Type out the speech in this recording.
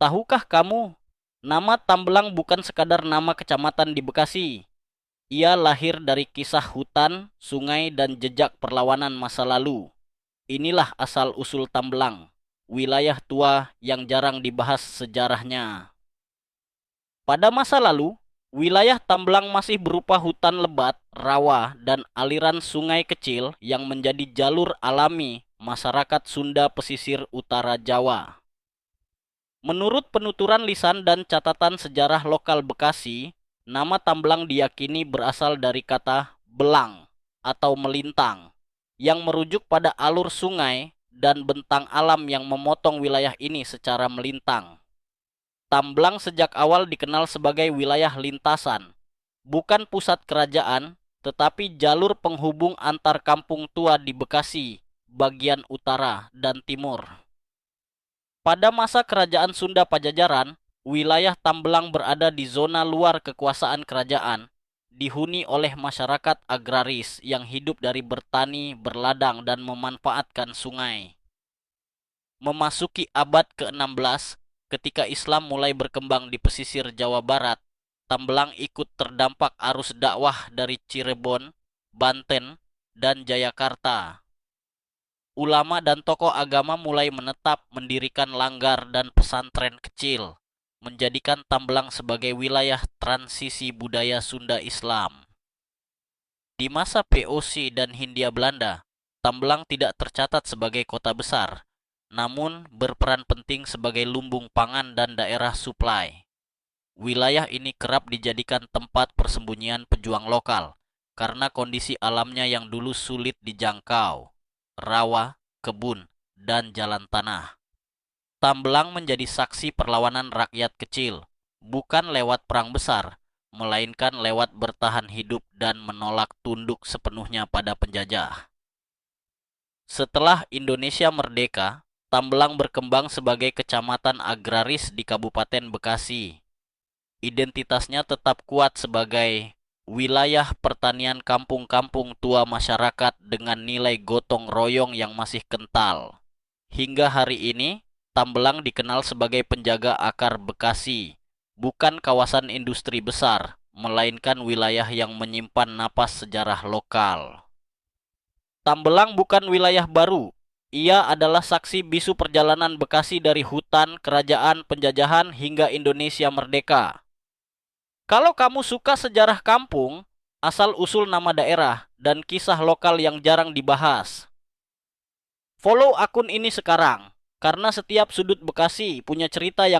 Tahukah kamu, nama Tambelang bukan sekadar nama kecamatan di Bekasi. Ia lahir dari kisah hutan, sungai, dan jejak perlawanan masa lalu. Inilah asal-usul Tambelang, wilayah tua yang jarang dibahas sejarahnya. Pada masa lalu, wilayah Tambelang masih berupa hutan lebat, rawa, dan aliran sungai kecil yang menjadi jalur alami masyarakat Sunda pesisir utara Jawa. Menurut penuturan lisan dan catatan sejarah lokal Bekasi, nama Tambelang diyakini berasal dari kata belang atau melintang, yang merujuk pada alur sungai dan bentang alam yang memotong wilayah ini secara melintang. Tambelang sejak awal dikenal sebagai wilayah lintasan, bukan pusat kerajaan, tetapi jalur penghubung antar kampung tua di Bekasi, bagian utara dan timur. Pada masa kerajaan Sunda Pajajaran, wilayah Tambelang berada di zona luar kekuasaan kerajaan, dihuni oleh masyarakat agraris yang hidup dari bertani, berladang, dan memanfaatkan sungai. Memasuki abad ke-16, ketika Islam mulai berkembang di pesisir Jawa Barat, Tambelang ikut terdampak arus dakwah dari Cirebon, Banten, dan Jayakarta. Ulama dan tokoh agama mulai menetap mendirikan langgar dan pesantren kecil, menjadikan Tambelang sebagai wilayah transisi budaya Sunda Islam. Di masa VOC dan Hindia Belanda, Tambelang tidak tercatat sebagai kota besar, namun berperan penting sebagai lumbung pangan dan daerah suplai. Wilayah ini kerap dijadikan tempat persembunyian pejuang lokal karena kondisi alamnya yang dulu sulit dijangkau, rawa, kebun, dan jalan tanah. Tambelang menjadi saksi perlawanan rakyat kecil, bukan lewat perang besar, melainkan lewat bertahan hidup dan menolak tunduk sepenuhnya pada penjajah. Setelah Indonesia merdeka, Tambelang berkembang sebagai kecamatan agraris di Kabupaten Bekasi. Identitasnya tetap kuat sebagai wilayah pertanian kampung-kampung tua masyarakat dengan nilai gotong royong yang masih kental. Hingga hari ini, Tambelang dikenal sebagai penjaga akar Bekasi, bukan kawasan industri besar, melainkan wilayah yang menyimpan napas sejarah lokal. Tambelang bukan wilayah baru. Ia adalah saksi bisu perjalanan Bekasi dari hutan, kerajaan, penjajahan, hingga Indonesia merdeka. Kalau kamu suka sejarah kampung, asal-usul nama daerah, dan kisah lokal yang jarang dibahas, follow akun ini sekarang, karena setiap sudut Bekasi punya cerita yang